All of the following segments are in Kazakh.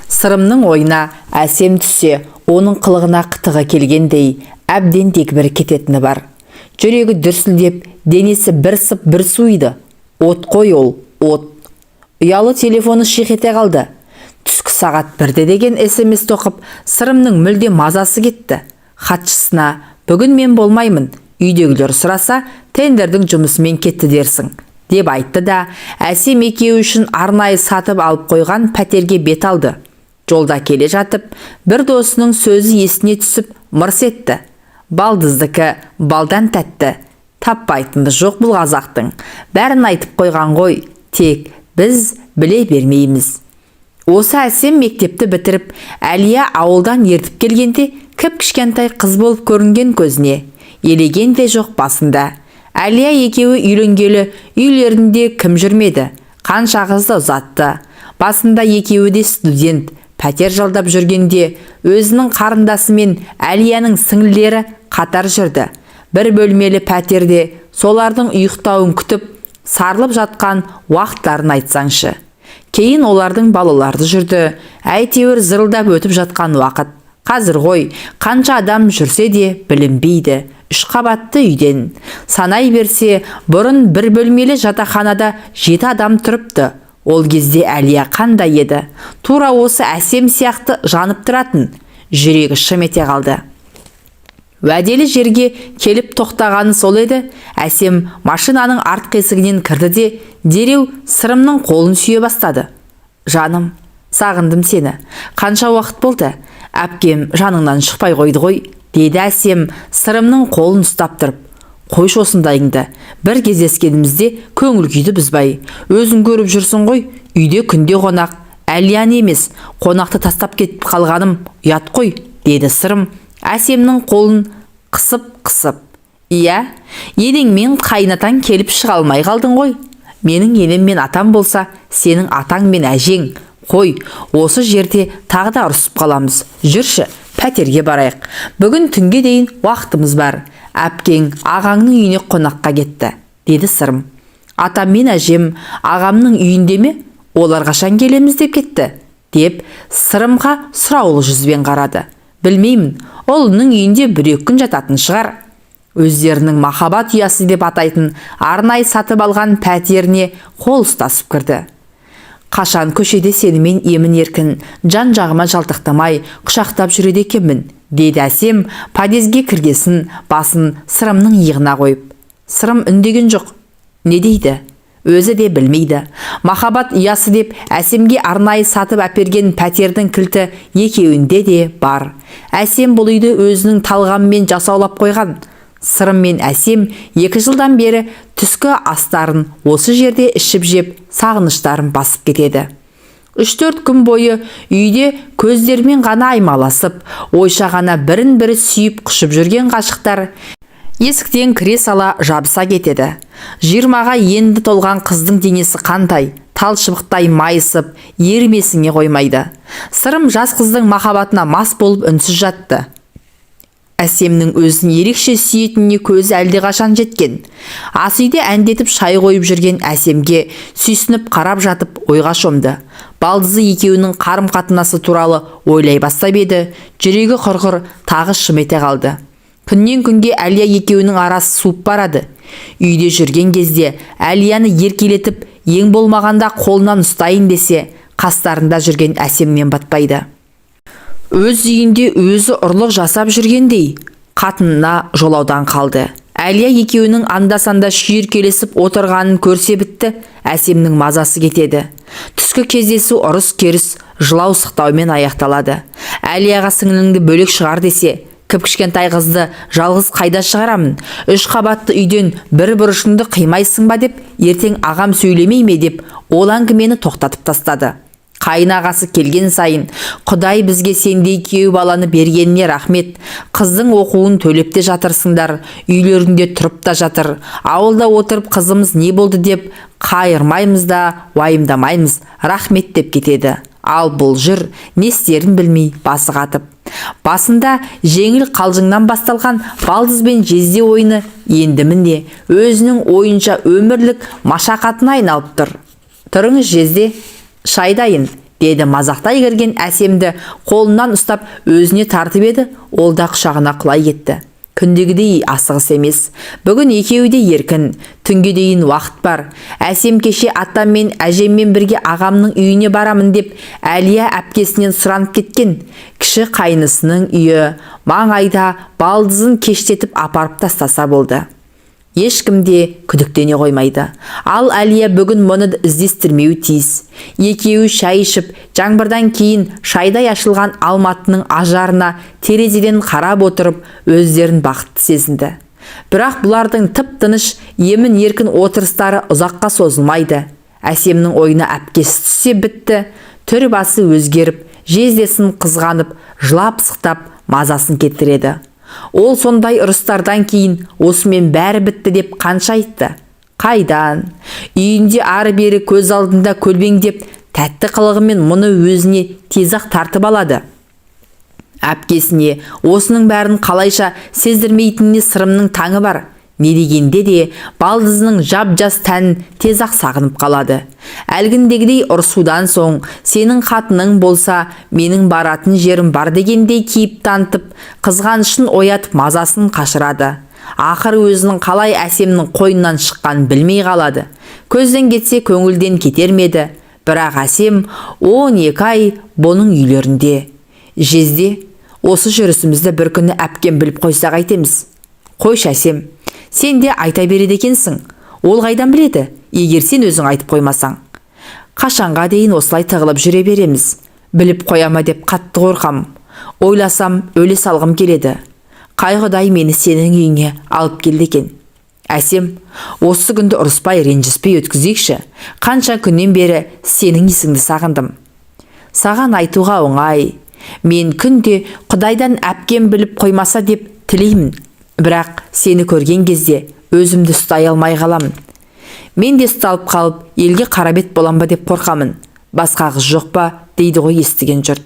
Сырымның ойына әсем түссе, оның қылығына қытығы келгендей, әбден дегбірі кететіні бар. Жүрегі дүрсілдеп, денесі бір сып бір суиды. От қой ол, от. Ұялы телефоны шиқ ете қалды. Түскі сағат 1-де деген SMS тоқып, Сырымның мүлде мазасы кетті. Хатшысына, бүгін мен болмаймын, үйдегілер сұраса, тендердің жұмысымен кетті дерсің, деп айтты да, әсем екеуі үшін арнайы сатып алып қойған пәтерге бет алды. Жолда келе жатып, бір досының сөзі есіне түсіп, мырс етті. Балдыздікі балдан тәтті, таппайтынды жоқ бұл қазақтың. Бәрін айтып қойған ғой, тек біз біле бермейміз. Осы әсем мектепті бітіріп, Әлия ауылдан ертіп келгенде, кіп-кішкентай қыз болып көрінген көзіне. Елеген де жоқ басында. Әлия екеуі үйленгелі, үйлерінде кім жүрмеді, қанша қызды ұзатты. Басында екеуі де студент, пәтер жалдап жүргенде, өзінің қарындасымен Әлияның сіңлілері қатар жүрді. Бір бөлмелі пәтерде солардың ұйықтауын күтіп, сарылып жатқан уақыттарын айтсаңшы. Кейін олардың балаларды жүрді, әйтеуір зырылдап өтіп жатқан уақыт. Қазір ғой, қанша адам жүрсе де білінбейді. 3 қабатты үйден. Санай берсе, бұрын бір бөлмелі жатақханада 7 адам тұрыпты. Ол кезде Әлия қандай еді? Тура осы әсем сияқты жанып тұратын. Жүрегі шым ете қалды. Уәделі жерге келіп тоқтағаны сол еді. Әсем машинаның артқы есігінен кірді де, дереу Сырымның қолын сүйе бастады. Жаным, сағындым сені. Қанша уақыт болды? Әпкем жаныңнан шықпай қойды ғой, деді Әсем Сырымның қолын ұстап тұрып. Қойш осындайыңды. Бір кездескенімізде көңіл күйді бұзбай. Өзің көріп жүрсің ғой, үйде күнде қонақ. Әлияны емес, қонақты тастап кетіп қалғаным ұят қой, деді Сырым Әсемнің қолын қысып. Иә, енеңмен қайнатаң келіп шыға алмай қалдың ғой. Менің енем мен атам болса, сенің атаң мен әжең. Қой, осы жерде тағы да ұрысып қаламыз. Жүрші, пәтерге барайық. Бүгін түнге дейін уақытымыз бар. Әпкең ағаңның үйіне қонаққа кетті, деді Сырым. Атам мен әжем ағамның үйінде ме? Олар қашан келеміз деп кетті, деп Сырымға сұраулы жүзбен қарады. Білмеймін, олының үйінде 1-2 күн жататын шығар. Өздерінің махаббат ұясы деп атайтын арнайы сатып алған пәтеріне қол ұстасып кірді. Қашан көшеде сенімен емін-еркін, жан-жағыма жалтақтамай құшақтап жүреді екенмін, деді Әсем подъезге кіргесін басын Сырымның иығына қойып. Сырым үндеген жоқ. Не дейді? Өзі де білмейді. Махаббат ұясы деп Әсемге арнайы сатып әперген пәтердің кілті екеуінде де бар. Әсем бұл үйді өзінің талғамымен жасаулап қойған. Сырым мен Әсем 2 жылдан бері түскі астарын осы жерде ішіп жеп, сағыныштарын басып кетеді. 3-4 күн бойы үйде көздермен ғана аймаласып, ойша ғана бірін-бірі сүйіп құшып жүрген ғашықтар есіктен кіре сала жабыса кетеді. 20-ға енді толған қыздың денесі қандай, талшыбықтай майысып, ермесіңе қоймайды. Сырым жас қыздың махаббатына мас болып үнсіз жатты. Әсемнің өзін ерекше сүйетініне көзі әлде қашан жеткен. Ас үйде әндетіп шай қойып жүрген Әсемге сүйсініп қарап жатып ойға шомды. Балдызы екеуінің қарым-қатынасы туралы ойлай бастап еді, жүрегі құрғыр тағы шым ете қалды. Күннен күнге Әлия екеуінің арасы суып барады. Үйде жүрген кезде Әлияны еркелетіп, ең болмағанда қолынан ұстайын десе, қастарында жүрген Әсеммен батпайды. Өз үйінде өзі ұрлық жасап жүргендей, қатынына жолаудан қалды. Әлия екеуінің анда-санда шүйіркелесіп отырғанын көрсе бітті, Әсемнің мазасы кетеді. Түскі кездесу ұрыс-керіс, жылау-сықтаумен аяқталады. Әлияға сіңліңді бөлек шығар десе, кіп-кішкентай қызды жалғыз қайда шығарамын? 3 қабатты үйден бір бұрышыңды қимайсың ба деп, ертең ағам сөйлемей ме деп, ол әңгімені тоқтатып тастады. Қайнағасы келген сайын, Құдай бізге сендей күйеу баланы бергеніне рахмет. Қыздың оқуын төлеп те жатырсыңдар, үйлерінде тұрып та жатыр. Ауылда отырып қызымыз не болды деп қайырмаймыз да, уайымдамаймыз, рахмет деп кетеді. Ал бұл жүр, не істерін білмей басы қатып. Басында жеңіл қалжыңнан басталған балдыз бен жезде ойыны енді міне өзінің ойынша өмірлік машақатына айналып тұр. Тұрыңыз жезде, шай дайын, деді мазақтай кірген әсемді қолынан ұстап өзіне тартып еді, ол да құшағына құлай кетті. Күндегідей асығыс емес. Бүгін екеуі де еркін. Түнге дейін уақыт бар. Әсем кеше атам мен әжеммен бірге ағамның үйіне барамын деп Әлия әпкесінен сұранып кеткен. Кіші қайнысының үйі маңайда, балдызын кештетіп апарып тастаса болды. Ешкім де күдіктене қоймайды. Ал Әлия бүгін мұны іздестірмеуі тиіс. Екеуі шай ішіп, жаңбырдан кейін шайдай ашылған алматының ажарына терезеден қарап отырып, өздерін бақытты сезінді. Бірақ бұлардың тып-тыныш, емін-еркін отырыстары ұзаққа созылмайды. Әсемнің ойына әпкесі түссе бітті. Түр басы өзгеріп, жездесін қызғанып, жылап-сықтап мазасын кетіреді. Ол сондай ұрыстардан кейін осымен бәрі бітті деп қанша айтты? Қайдан? Үйінде ары-бері көз алдында көлбеңдеп, тәтті қылығымен мұны өзіне тез-ақ тартып алады. Әпкесіне осының бәрін қалайша сездірмейтініне сырымның таңы бар. Не дегенде де балдызының жап-жас тәнін тез-ақ сағынып қалады. Әлгіндегідей ұрсудан соң сенің қатының болса, менің баратын жерім бар дегендей кейіп танытып, қызғанышын оятып мазасын қашырады. Ақыр өзінің қалай әсемнің қойнынан шыққанын білмей қалады. Көзден кетсе көңілден кетер ме еді. Бірақ әсем 12 ай бұның үйлерінде. Жезде, осы жүрісімізді бір күні әпкем біліп қойса қайтеміз? Қойшы әсем. Сен де айта береді екенсің. Ол қайдан біледі, егер сен өзің айтып қоймасаң? Қашанға дейін осылай тығылып жүре береміз? Біліп қояма деп қатты қорқам. Ойласам, өле салғым келеді. Қай Құдай мені сенің үйіңе алып келді екен. Әсем, осы күнді ұрыспай, ренжіспей өткізейікші. Қанша күннен бері сенің есіңді сағындым. Саған айтуға оңай. Мен күнде Құдайдан әпкем біліп қоймаса деп тілеймін. Бірақ сені көрген кезде өзімді ұстай алмай қаламын. Мен де ұсталып қалып, елге қарабет болам ба деп қорқамын. Басқа қыз жоқ па, дейді ғой естіген жұрт.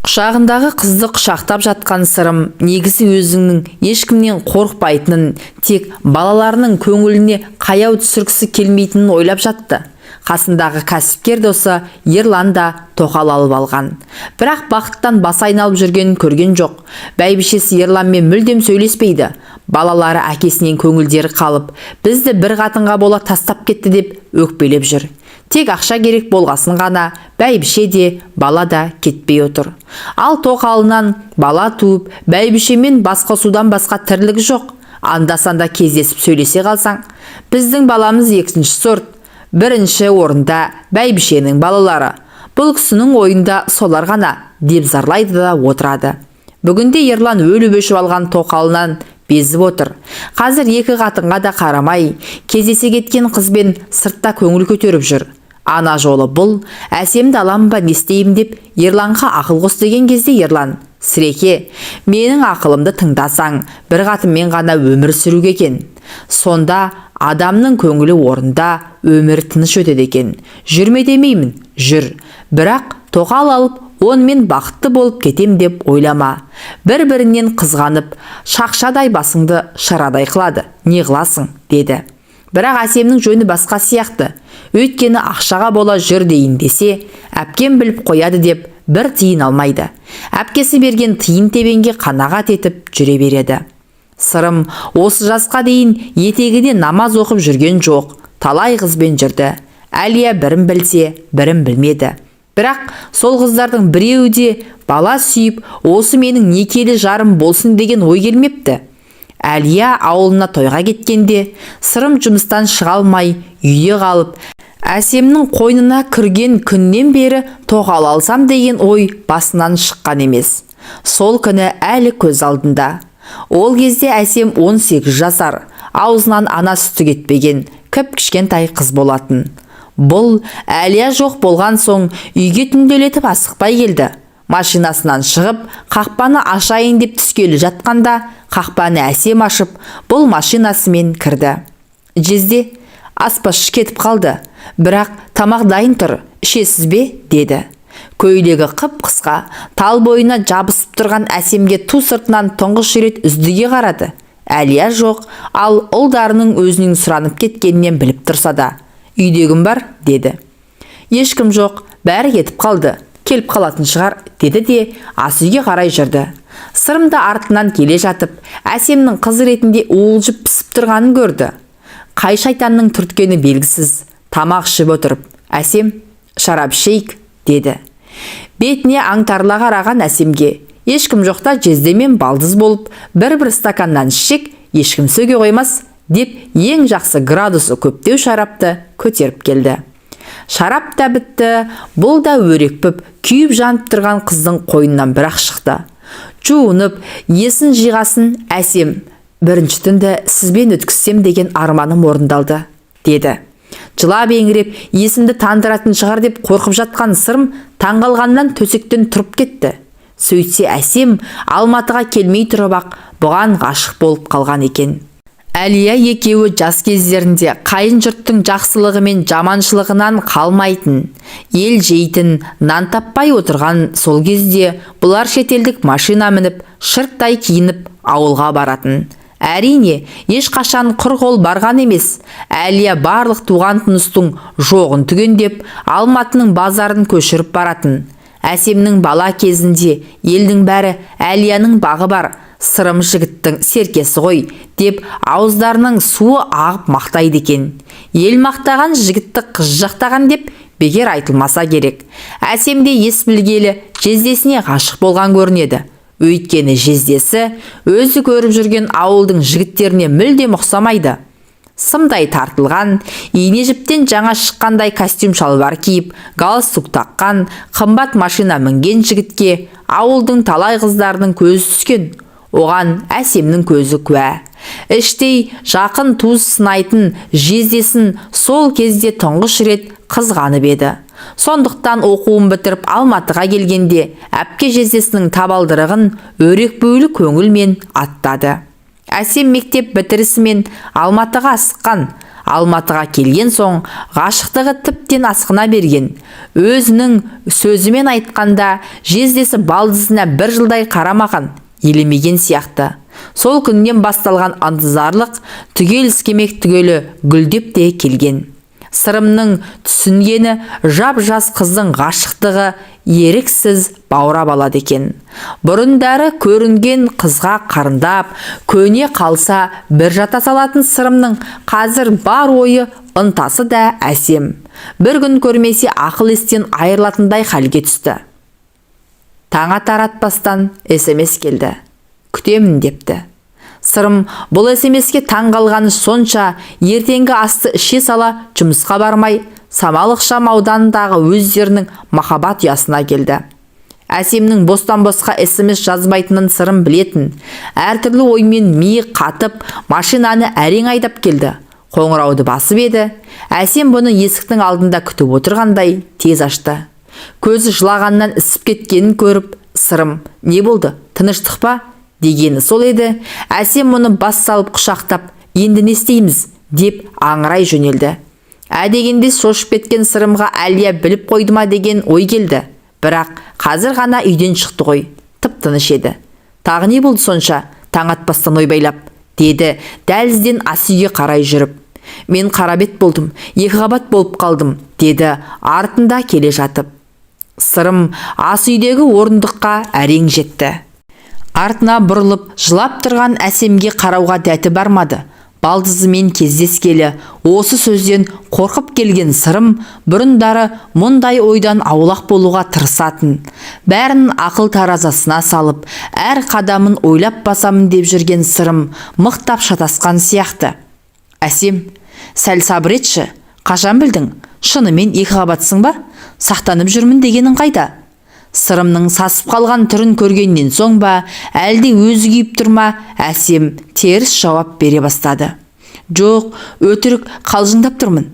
Құшағындағы қызды құшақтап жатқан сырым негізі өзіңнің ешкімнен қорықпайтынын, тек балаларының көңіліне қаяу түсіргісі келмейтінін ойлап жатты. Қасындағы кәсіпкер досы Ерлан да тоқал алып алған. Бірақ бақыттан бас айналып жүргенін көрген жоқ. Бәйбішесі Ерланмен мүлдем сөйлеспейді. Балалары әкесінен көңілдері қалып, бізді бір қатынға бола тастап кетті деп өкпелеп жүр. Тек ақша керек болғасын ғана бәйбіше де, бала да кетпей отыр. Ал тоқалынан бала туып, бәйбішемен басқосудан басқа тірлігі жоқ. Анда-санда кездесіп сөйлесе қалсаң, біздің баламыз екінші сорт. Бірінші орында бәйбішенің балалары. Бұл кісінің ойында солар ғана деп зарлайды да отырады. Бүгінде Ерлан өліп өшіп алған тоқалынан безіп отыр. Қазір екі қатынға да қарамай, кездесе кеткен қызбен сыртта көңіл көтеріп жүр. Ана жолы бұл, әсемді алам ба не істеймін деп Ерланға ақыл қос деген кезде Ерлан: Сіреке, менің ақылымды тыңдасаң, бір қатынмен ғана өмір сүруге екен. Сонда адамның көңілі орында, өмір тыныш өтеді екен. Жүрме демеймін, жүр. Бірақ тоқал алып, онымен бақытты болып кетем деп ойлама. Бір-бірінен қызғанып, шақшадай басыңды шарадай қылады. Не қыласың, деді. Бірақ әсемнің жөні басқа сияқты. Өйткені ақшаға бола жүр дейін десе, әпкем біліп қояды деп бір тиын алмайды. Әпкесі берген тиын тебенге қанағат етіп жүре береді. Сырым осы жасқа дейін етегіне намаз оқып жүрген жоқ. Талай қызбен жүрді. Әлия бірін білсе, бірін білмеді. Бірақ сол қыздардың біреуі де бала сүйіп, осы менің некелі жарым болсын деген ой келмепті. Әлия ауылына тойға кеткенде, сырым жұмыстан шыға алмай, үйде қалып, әсемнің қойнына кірген күннен бері тоқал алсам деген ой басынан шыққан емес. Сол күні әлі көз алдында. Ол кезде әсем 18 жасар, аузынан ана сүті кетпеген, кіп-кішкентай қыз болатын. Бұл Әлия жоқ болған соң үйге түнделетіп асықпай келді. Машинасынан шығып, қақпаны ашайын деп түскелі жатқанда, қақпаны әсем ашып, бұл машинасымен кірді. Жезде, аспазшы кетіп қалды, бірақ тамақ дайын тұр, ішесіз бе, деді. Көйлегі қып-қысқа, тал бойына жабысып тұрған әсемге ту сыртынан тұңғыш рет үздіге қарады. Әлия жоқ, ал ұлдарының өзінің сұранып кеткенінен біліп тұрса да. Үйдегім бар, деді. Ешкім жоқ, бәрі кетіп қалды, келіп қалатын шығар, деді де ас үйге қарай жүрді. Сырым да артынан келе жатып, Әсемнің қыз ретінде уылжып пісіп тұрғанын көрді. Қай шайтанның түрткені белгісіз, тамақ ішіп отырып, Әсем, шарап ішейік, деді. Бетіне аңтарыла қараған Әсемге, ешкім жоқта жездемен балдыз болып, бір стаканнан ішсек, ешкім сөге қоймас, деп ең жақсы градусы көптеу шарапты көтеріп келді. Шарап та бітті, бұл да өрекпіп, күйіп жанып тұрған қыздың қойнынан бір-ақ шықты. Жуынып, есін жиғасын, Әсем, бірінші түнді сізбен өткізсем деген арманым орындалды, деді. Жылап еңіреп, есімді тандыратын шығар деп қорқып жатқан Сырым таңғалғаннан төсектен тұрып кетті. Сөйтсе Әсем Алматыға келмей тұрып ақ бұған ғашық болып қалған екен. Әлия екеуі жас кездерінде қайын жұрттың жақсылығы мен жаманшылығынан қалмайтын, ел жейтін, нан таппай отырған сол кезде бұлар шетелдік машина мініп, шырттай киініп ауылға баратын. Әрине, ешқашан құр қол барған емес. Әлия барлық туған тұныстың жоғын түгендеп, Алматының базарын көшіріп баратын. Әсемнің бала кезінде елдің бәрі Әлияның бағы бар, Сырым жігіттің серкесі ғой, деп ауыздарының суы ағып мақтайды екен. Ел мақтаған жігітті қыз жақтаған деп бекер айтылмаса керек. Әсем де ес білгелі жездесіне ғашық болған көрінеді. Өйткені жездесі өзі көріп жүрген ауылдың жігіттеріне мүлдем ұқсамайды. Сымдай тартылған, ине жіптен жаңа шыққандай костюм шалбар киіп, галстук таққан, қымбат машина мінген жігітке ауылдың талай қыздарының көзі түскен. Оған Әсемнің көзі куә. Іштей жақын туыс сынайтын жездесін сол кезде тұңғыш рет қызғанып еді. Сондықтан оқуын бітіріп Алматыға келгенде әпке жездесінің табалдырығын өрекпөйлі көңілмен аттады. Әсем мектеп бітірісімен Алматыға асыққан. Алматыға келген соң ғашықтығы тіптен асқына берген. Өзінің сөзімен айтқанда жездесі балдызына бір жылдай қарамаған, елемеген сияқты. Сол күннен басталған ынтызарлық түгел іскемек түгелі гүлдеп те келген. Сырымның түсінгені жап-жас қыздың ғашықтығы еріксіз баурап алады екен. Бұрындары көрінген қызға қарындап, көне қалса бір жата салатын Сырымның қазір бар ойы, ынтасы да Әсем. Бір күн көрмесе ақыл естен айырылатындай халге түсті. Таң таратпастан SMS келді. Күтемін депті. Сырым бұл SMS-ке таң қалғаны сонша, ертеңгі асты іше сала жұмысқа бармай, Самалық Шам ауданындағы өздерінің махаббат ұясына келді. Әсемнің бостан-босқа SMS жазбайтынын Сырым білетін. Әртүрлі оймен миы қатып, машинаны әрең айдап келді. Қоңырауды басып еді. Әсем бұны есіктің алдында күтіп отырғандай тез ашты. Көзі жылағаннан ісіп кеткенін көріп, Сырым, не болды, тыныштық па? Дегені сол еді. Әсем мұны бас салып құшақтап, енді не істейміз, деп аңырай жөнелді. Дегенде шошып кеткен Сырымға Әлия біліп қойды ма деген ой келді. Бірақ қазір ғана үйден шықты ғой, тып-тыныш еді. Тағы не болды сонша, таң атпастан ойбайлап, деді дәлізден ас үйге қарай жүріп. Мен қарабет болдым, екі қабат болып қалдым, деді артында келе жатып. Сырым ас үйдегі орындыққа әрең жетті. Артына бұрылып жылап тұрған Әсемге қарауға дәті бармады. Балдызымен кездескелі осы сөзден қорқып келген Сырым бұрындары мұндай ойдан аулақ болуға тырысатын. Бәрін ақыл таразасына салып, әр қадамын ойлап басамын деп жүрген Сырым мықтап шатасқан сияқты. Әсем, сәл сабыр етші, қашан білдің? Шынымен екі қабатсың ба? Сақтанып жүрмін дегенің қайда? Сырымның сасып қалған түрін көргеннен соң ба, әлде өзі күйіп тұрма, Әсем теріс жауап бере бастады. Жоқ, өтірік қалжыңдап тұрмын.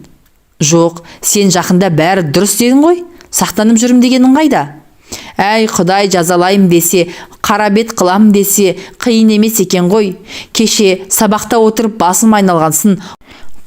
Жоқ, сен жақында бәрі дұрыс дедің ғой, сақтанып жүрім дегенің қайда? Әй, Құдай жазалайым десе, қарабет қылам десе, қиын емес екен ғой. Кеше сабақта отырып басым айналғансын,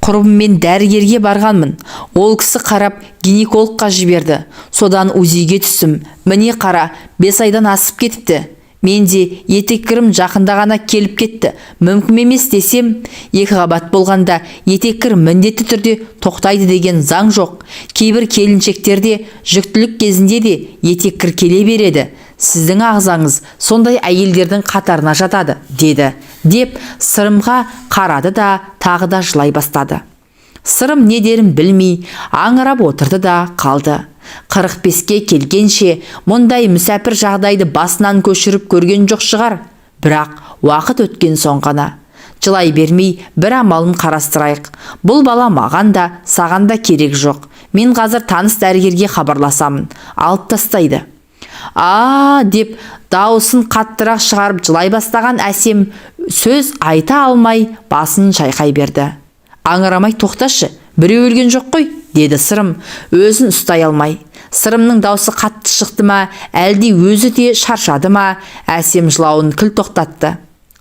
құрбыммен дәрігерге барғанмын. Ол кісі қарап гинекологқа жіберді. Содан УЗИге түстім. Міне қара, 5 айдан асып кетіпті. Менде етеккірім жақында ғана келіп кетті. Мүмкін емес десем, 2 қабат болғанда етеккір міндетті түрде тоқтайды деген заң жоқ. Кейбір келіншектерде жүктілік кезінде де етеккір келе береді. Сіздің ағзаңыз сондай әйелдердің қатарына жатады, деді. Деп Сырымға қарады да тағы да жылай бастады. Сырым не дерін білмей, аңырап отырды да қалды. 45-ке келгенше мұндай мүсәпір жағдайды басынан көшіріп көрген жоқ шығар. Бірақ уақыт өткен соң ғана. Жылай бермей бір амалын қарастырайық. Бұл бала маған да, саған да керек жоқ. Мен қазір таныс дәрігерге хабарласамын. Алып тастайды. Деп дауысын қаттырақ шығарып жылай бастаған Әсем сөз айта алмай басын шайқай берді. Аңырамай тоқташы, біреу өлген жоқ қой, деді Сырым, өзін ұстай алмай. Сырымның даусы қатты шықты ма, әлде өзі де шаршады ма? Әсем жылауын кіл тоқтатты.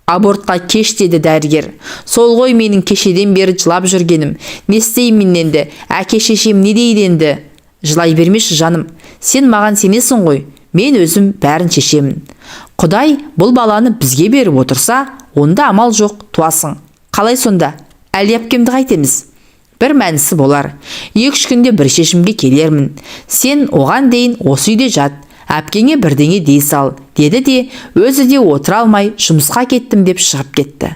Абортқа кеш, деді дәрігер. Сол ғой менің кешеден бері жылап жүргенім. Не істеймін енді? Әке шешем не дейді енді? Жылай бермеші жаным. Сен маған сенесің ғой. Мен өзім бәрін шешемін. Құдай бұл баланы бізге беріп отырса, онда амал жоқ, туасың. Қалай сонда? Әли әпкемді қайтеміз? Бір мәнісі болар. 2-3 күнде бір шешімге келермін. Сен оған дейін осы үйде жат. Әпкеңе бірдеңе дей сал, деді де өзі де отыра алмай жұмысқа кеттім деп шығып кетті.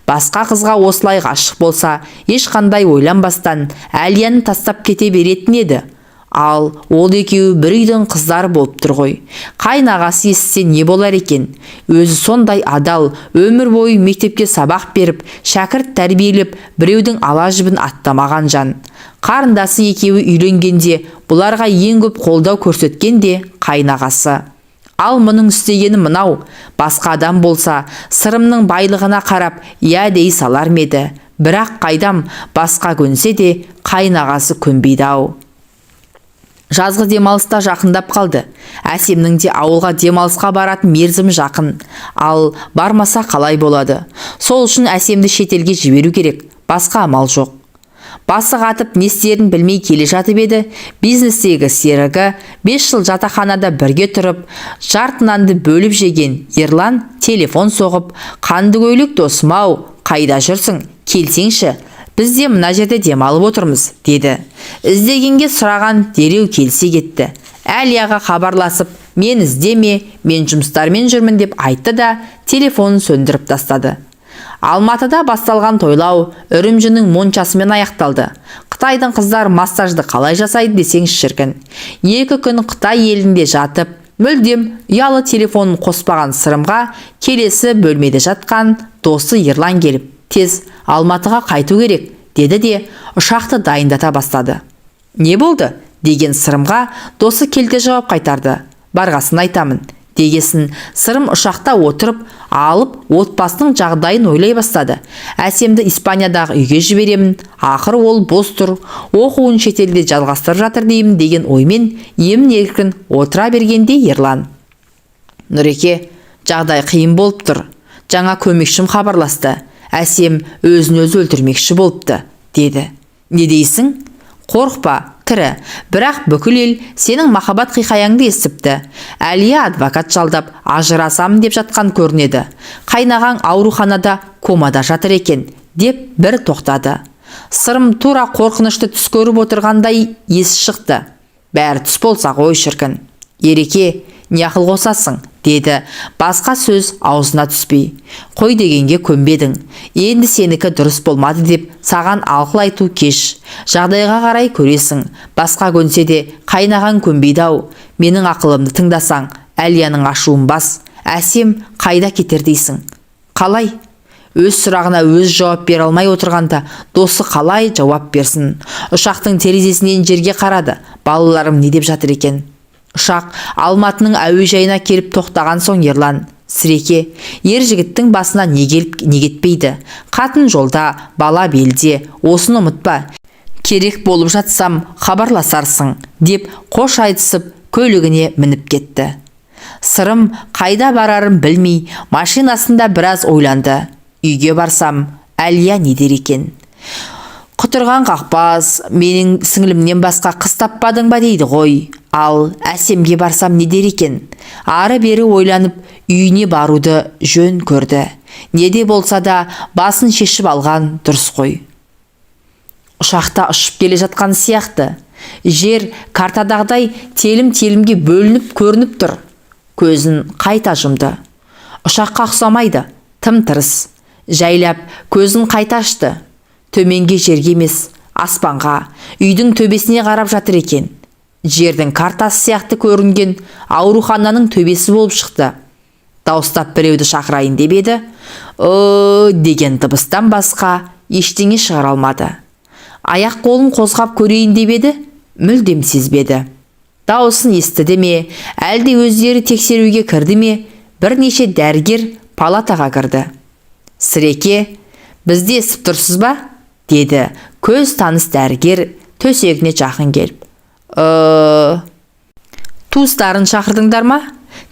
Басқа қызға осылай ғашық болса, ешқандай ойланбастан Әлияны тастап кете беретін еді. Ал ол екеуі бір үйдің қыздары болып тұр ғой. Қайнағасы естісе не болар екен? Өзі сондай адал, өмір бойы мектепке сабақ беріп, шәкірт тәрбиелеп, біреудің ала жібін аттамаған жан. Қарындасы екеуі үйленгенде бұларға ең көп қолдау көрсеткен де қайнағасы. Ал мұның істегені мынау. Басқа адам болса, Сырымның байлығына қарап, я дей салар ма еді. Бірақ қайдам, басқа көнсе де қайнағасы көнбейді-ау. Жазғы демалыста жақындап қалды. Әсемнің де ауылға демалысқа баратын мерзімі жақын. Ал бармаса қалай болады? Сол үшін Әсемді шетелге жіберу керек. Басқа амал жоқ. Басы қатып не істерін білмей келе жатып еді, бизнестегі серігі 5 жыл жатақханада бірге тұрып, жартынанды бөліп жеген Ерлан телефон соғып, «Қанды көйлек досым-ау, қайда жүрсің? Келсеңші. Біз де мына жерде демалып отырмыз», деді. Іздегенге сұраған дереу келсе кетті. Әлияға хабарласып, «Мен іздеме, мен жұмыстармен жүрмін» деп айтты да телефонын сөндіріп тастады. Алматыда басталған тойлау Үрімжінің моншасымен аяқталды. Қытайдың қыздар массажды қалай жасайды десең шіркін. 2 күн Қытай елінде жатып, мүлдем ұялы телефонын қоспаған Сырымға келесі бөлмеде жатқан досы Ерлан келіп, «Тез Алматыға қайту керек», деді де ұшақты дайындата бастады. «Не болды?» деген Сырымға досы келте жауап қайтарды. «Барғасын айтамын», дегесін Сырым ұшақта отырып алып отбасының жағдайын ойлай бастады. Әсемді Испаниядағы үйге жіберемін, ақыр ол бос тұр, оқуын шетелде жалғастырып жатыр деймін деген оймен емін-еркін отыра бергенде Ерлан: «Нұреке, жағдай қиын болып тұр. Жаңа көмекшім хабарласты. Әсем өзін өзі өлтірмекші болыпты», деді. «Не дейсің?» «Қорқпа, тірі, бірақ бүкіл ел сенің махаббат қиқаяңды естіпті. Әлия адвокат жалдап ажырасамын деп жатқан көрінеді. Қайнағаң ауруханада комада жатыр екен», деп бір тоқтады. Сырым тура қорқынышты түс көріп отырғандай есі шықты. «Бәрі түс болса ғой шіркін. Ереке, не ақыл қосасың?» деді, басқа сөз аузына түспей. «Қой дегенге көнбедің. Енді сенікі дұрыс болмады деп саған ақыл айту кеш. Жағдайға қарай көресің. Басқа көнсе де қайнаған көнбейді-ау. Менің ақылымды тыңдасаң, Әлияның ашуын бас. Әсем қайда кетер дейсің?» «Қалай?» Өз сұрағына өз жауап бере алмай отырғанда досы қалай жауап берсін? Ұшақтың терезесінен жерге қарады. «Балаларым не деп жатыр екен?» Ұшақ Алматының әуежайына келіп тоқтаған соң Ерлан: «Сіреке, ер жігіттің басына не кетпейді. Қатын жолда, бала белде, осыны ұмытпа. Керек болып жатсам хабарласарсың», деп қош айтысып көлігіне мініп кетті. Сырым қайда барарын білмей машинасында біраз ойланды. Үйге барсам, Әлия не дер екен? «Құтырған қақпас, менің сіңілімнен басқа қыз таппадың ба?» дейді ғой. Ал әсемге барсам не дер екен? Ары бері ойланып, үйіне баруды жөн көрді. Неде болса да басын шешіп алған дұрыс қой. Ұшақта ұшып келе жатқан сияқты. Жер картадағдай телім-телімге бөлініп көрініп тұр. Көзін қайта жұмды. Ұшаққа ұқсамайды, тым-тырыс. Жайлап көзін қайта ашты. Төменге жерге емес, аспанға, үйдің төбесіне қарап жатыр екен. Жердің картасы сияқты көрінген аурухананың төбесі болып шықты. Дауыстап біреуді шақырайын деп еді, деген дыбыстан басқа ештеңе шығара алмады. Аяқ қолын қозғап көрейін деп еді, мүлдем сезбеді. Дауысын естіді ме, әлде өздері тексеруге кірді ме, бірнеше дәрігер палатаға кірді. Сіреке, бізді естіп тұрсыз ба? Деді көз таныс дәрігер төсегіне жақын келіп. Туыстарын шақырдыңдар ма?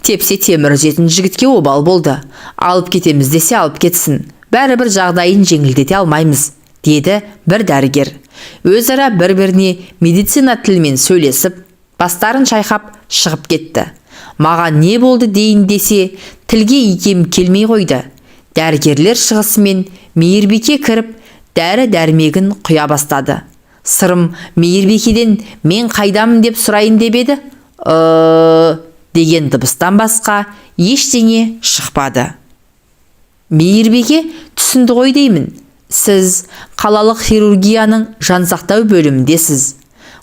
Тепсе темір үзетін жігітке обал болды. Алып кетеміз десе алып кетсін. Бәрібір жағдайын жеңілдете алмаймыз, деді бір дәрігер. Өзара бір-біріне медицина тілімен сөйлесіп, бастарын шайқап шығып кетті. Маған не болды дейін десе, тілге икем келмей қойды. Дәрігерлер шығысымен Мейірбике кіріп, дәрі-дәрмегін құя бастады. Сырым Мейірбикеден мен қайдамын деп сұрайын деп еді, деген дыбыстан басқа ештеңе шықпады. Мейірбике түсінді ғой деймін. Сіз қалалық хирургияның жансақтау бөліміндесіз.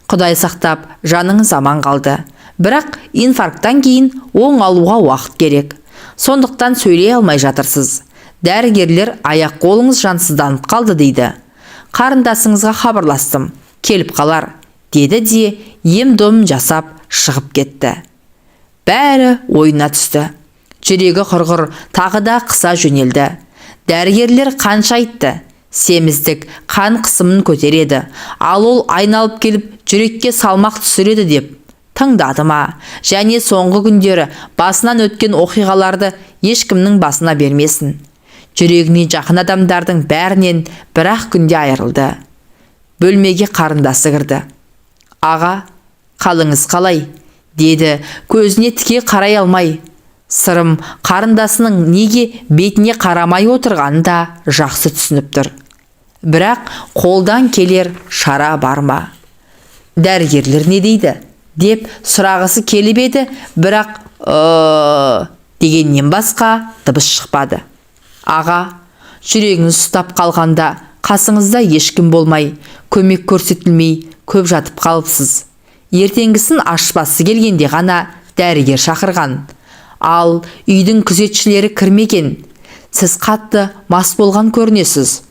Құдай сақтап, жаныңыз аман қалды. Бірақ инфаркттан кейін оңалуға уақыт керек. Сондықтан сөйлей алмай жатырсыз. Дәрігерлер аяқ қолыңыз жансызданып қалды дейді. Қарындасыңызға хабарластым, келіп қалар, деді де ем-дом жасап шығып кетті. Бәрі ойына түсті. Жүрегі құрғыр тағы да қыса жөнелді. Дәрігерлер қанша айтты, семіздік қан қысымын көтереді, ал ол айналып келіп жүрекке салмақ түсіреді деп. Тыңдады ма? Және соңғы күндері басынан өткен оқиғаларды ешкімнің басына бермесін. Жүрегіне жақын адамдардың бәрінен бір-ақ күнде айырылды. Бөлмеге қарындасы кірді. Аға, қалыңыз қалай? Деді көзіне тіке қарай алмай. Сырым қарындасының неге бетіне қарамай отырғанын да жақсы түсініп тұр. Бірақ қолдан келер шара бар ма? Дәрігерлер не дейді? Деп сұрағысы келіп еді, бірақ дегеннен басқа дыбыс шықпады. Аға, жүрегіңіз ұстап қалғанда, қасыңызда ешкім болмай, көмек көрсетілмей көп жатып қалыпсыз. Ертеңгісін ашпасы келгенде ғана дәрігер шақырған. Ал үйдің күзетшілері кірмеген. Сіз қатты мас болған көрінесіз.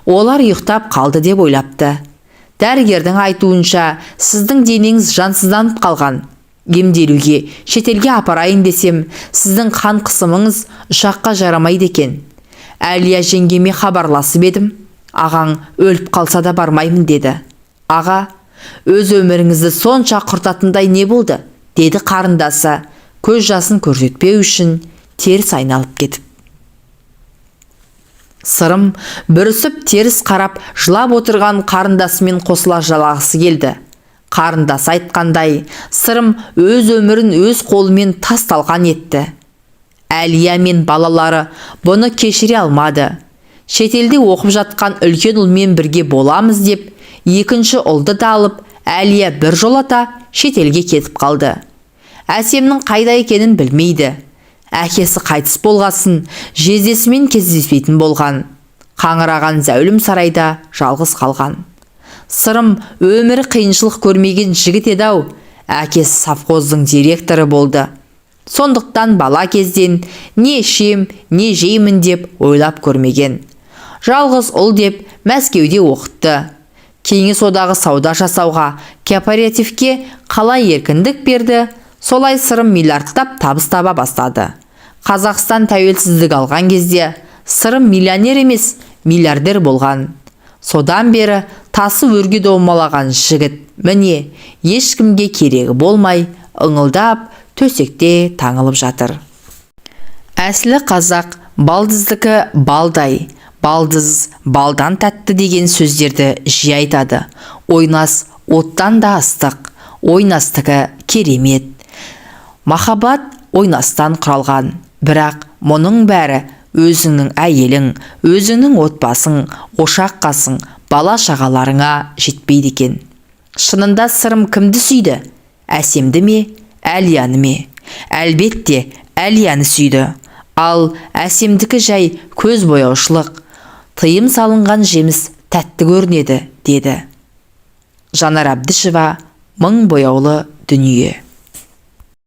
Олар ұйықтап қалды деп ойлапты. Дәрігердің айтуынша, сіздің денеңіз жансызданып қалған. Емделуге шетелге апарайын десем, сіздің қан қысымыңыз ұшаққа жарамайды екен. Әлия жеңгеме хабарласып едім. Ағаң өліп қалса да бармаймын деді. Аға, өз өміріңізді сонша құртатындай не болды? Деді қарындасы, көз жасын көрсетпеу үшін теріс айналып кетіп. Сырым бүрісіп теріс қарап жылап отырған қарындасымен қосыла жалағысы келді. Қарындас айтқандай, Сырым өз өмірін өз қолымен тас-талқан етті. Әлия мен балалары бұны кешіре алмады. Шетелде оқып жатқан үлкен ұлмен бірге боламыз деп, екінші ұлды да алып, Әлия бір жолата шетелге кетіп қалды. Әсемнің қайда екенін білмейді. Әкесі қайтыс болғасын, жездесімен кездеспейтін болған. Қаңыраған зәулім сарайда жалғыз қалған. Сырым өмірі қиыншылық көрмеген жігіт еді-ау. Әкесі совхоздың директоры болды. Сондықтан бала кезден не ішем, не жеймін деп ойлап көрмеген. Жалғыз ұл деп Мәскеуде оқытты. Кеңес одағы сауда жасауға, кооперативке қалай еркіндік берді, солай Сырым миллиардтап табыс таба бастады. Қазақстан тәуелсіздік алған кезде Сырым миллионер емес, миллиардер болған. Содан бері тасы өрге домалаған жігіт, міне, ешкімге керегі болмай, ыңылдап, төсекте таңылып жатыр. Әсілі қазақ балдыздікі балдай, балдыз балдан тәтті деген сөздерді жиі айтады. Ойнас оттан да ыстық, ойнастығы керемет. Махаббат ойнастан құралған, бірақ мұның бәрі өзіңнің әйелің, өзіңнің отбасың, ошақ-қасың, бала-шағаларыңа жетпейді екен. Шынында сырым кімді сүйді? Әсемді ме, Әлияны ме? Әлбетте, Әлияны сүйді. Ал Әсемдікі жай көз бояушылық, тыйым салынған жеміс тәтті көрінеді, деді. Жанар Әбдішева, мың бояулы дүние.